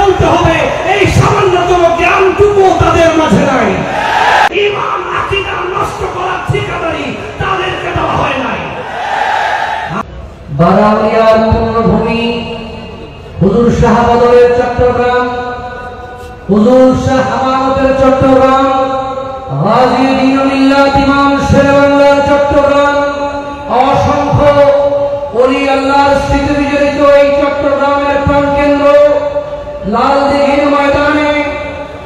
বলতে হবে এই সামান্যতম জ্ঞানটুকু তাদের মাঝে নাই। ঈমান আকীদা নষ্ট করার ঠিকাদারি তাদেরকে দেওয়া হয় নাই। বারাউলিয়ার পূর্ণভূমি হুজুর শাহ বদরের চট্টগ্রাম, হুজুর শাহ আমানতের চট্টগ্রাম, গাজী দীনুল্লাহ ইমাম শেরেবাংলার চট্টগ্রাম, অসংখ্য ওলি আল্লাহর স্মৃতি বিজড়িত এই চট্টগ্রামের প্রাণকেন্দ্র লালদিঘির ময়দানে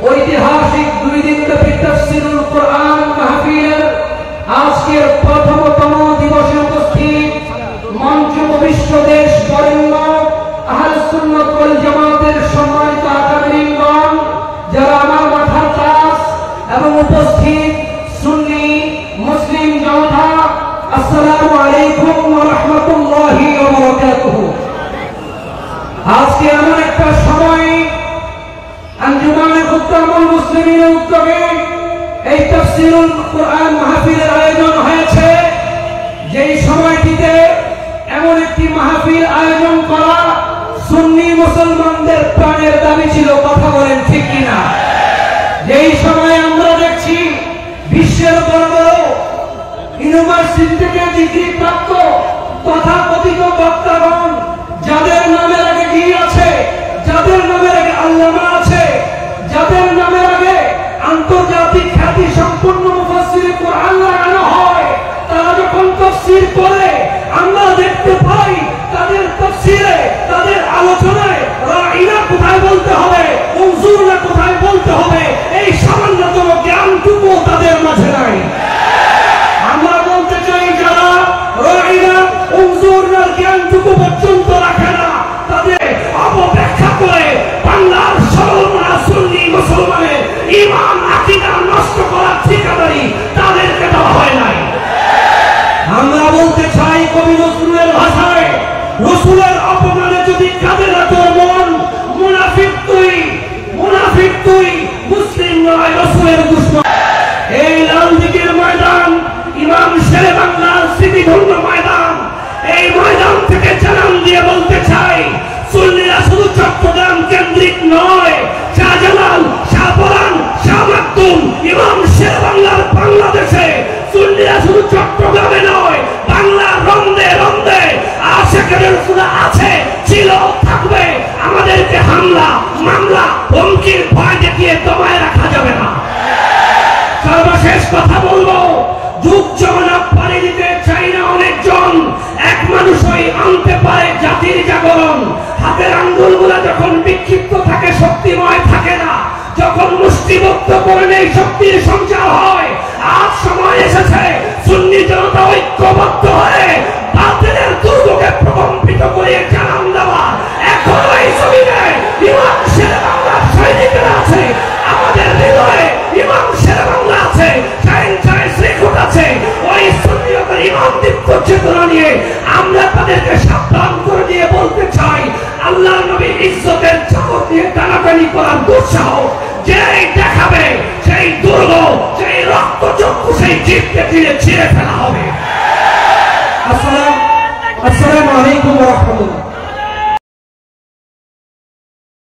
ঐতিহাসিক 2 দিনব্যাপী তাফসীরুল কোরআন মাহফিলের আজকের প্রথমতম দিবসে উপস্থিত মঞ্চ বিশ্ব দেশ বরেণ্য আহলে সুন্নাত ওয়াল জামাতের সম্মানিত আকাবিরিনগণ, যারা আমার মাথার তাজ এবং উপস্থিত সুন্নি মুসলিম জনতা, আসসালামু আলাইকুম ওয়া রাহমাতুল্লাহি ওয়া বারাকাতুহু। আজকে এমন একটা সময় আঞ্জুমানে খুতবাতুল মুসলিমিনের উদ্যোগে এই তাফসীরুল কোরআন মাহফিলের আয়োজন হয়েছে। যেই সময়টিতে এমন একটি মাহফিল আয়োজন করা সুন্নি মুসলমানদের প্রাণের দাবি ছিল, কথা বলেন ঠিক কিনা? যেই সময় আমরা দেখছি বিশ্বের বড় বড় ইউনিভার্সিটি থেকে ডিগ্রি প্রাপ্ত তথাকথিত বক্তাগণ, যাদের নামের আগে জি আছে, যাদের নামের আগে আল্লামা আছে, যাদের নামের আগে আন্তর্জাতিক খ্যাতি সম্পন্ন মুফাসসির কোরআন লাগানো হয়, তারা যখন তাফসীর করে আমরা দেখতে পাই তাদের তাফসীরে, তাদের আলোচনায় রাঈনা কোথায় বলতে হবে, উনজুরনা কোথায় বলতে হবে, এই সামান্যতম জ্ঞানটুকু তাদের মাঝে নাই। আমরা বলতে চাই যারা রাঈনা উনজুরনার জ্ঞানটুকু পর্যন্ত রাখে না, তাদের অপব্যাখ্যা করে বাংলার সরলমনা সুন্নি মুসলমানের ঈমান আকীদা নষ্ট করার ঠিকাদারি তাদেরকে দেওয়া হয় নাই। আমরা বলতে চাই কবি নজরুলের ভাষায়, রাসূলের অপমানে যদি কাঁদে না তোর মন, মুনাফিক তুই মুসলিম নয়, রাসূলের দুশমন। এই লালদিঘির ময়দান ইমাম শেরেবাংলার স্মৃতিধন্য ময়দান। এই ময়দান থেকে জানান দিয়ে বলতে চাই, সুন্নিরা শুধু চট্টগ্রাম কেন্দ্রিক নয়, শাহজালাল, শাহপরান, শাহ মাকদুম, ইমাম শেরেবাংলার বাংলাদেশে সুন্নিরা শুধু চট্টগ্রামে নয়, বাংলার রন্দে রন্দে আশিকের রাসূল আছে, ছিল, থাকবে। আমাদেরকে হামলা, মামলা, হুমকির ভয় দেখিয়ে দমায় রাখা যাবে না। সর্বশেষ কথা বলবো, যুগ জমানা পাড়ি দিতে চাই না অনেকজন, এক মানুষই আনতে পারে জাতির জাগরণ। হাতের আঙ্গুলগুলা যখন বিক্ষিপ্ত থাকে, শক্তিময় থাকে না, যখন মুষ্টিবদ্ধ করে নেই শক্তির সঞ্চার হয়। আজ সময় এসেছে সুন্নি জনতা ঐক্যবদ্ধ হয়ে বাতিলের দুর্গকে প্রকম্পিত করিয়ে জানান দেওয়া। এখন এই জমিনে ইমাম শেরেবাংলার সৈনিকরা আছে, আমাদের হৃদয়ে ইমাম শেরেবাংলা আছে, শ্রীকুট আছে। ওই সুন্নিয়তের ইমাম দীপ্ত চেতনা নিয়ে আমরা তাদেরকে সাবধান করে দিয়ে বলতে চাই, আল্লাহর নবী ইজ্জতের চাদর দিয়ে টানাটানি করার দুঃসাহস যেই দেখাবে, সেই দুর্গ, সেই রক্তচক্ষু, সেই জীবকে ছিঁড়ে ফেলা হবে। আসসালামু আলাইকুম ওয়া রাহমাতুল্লাহ।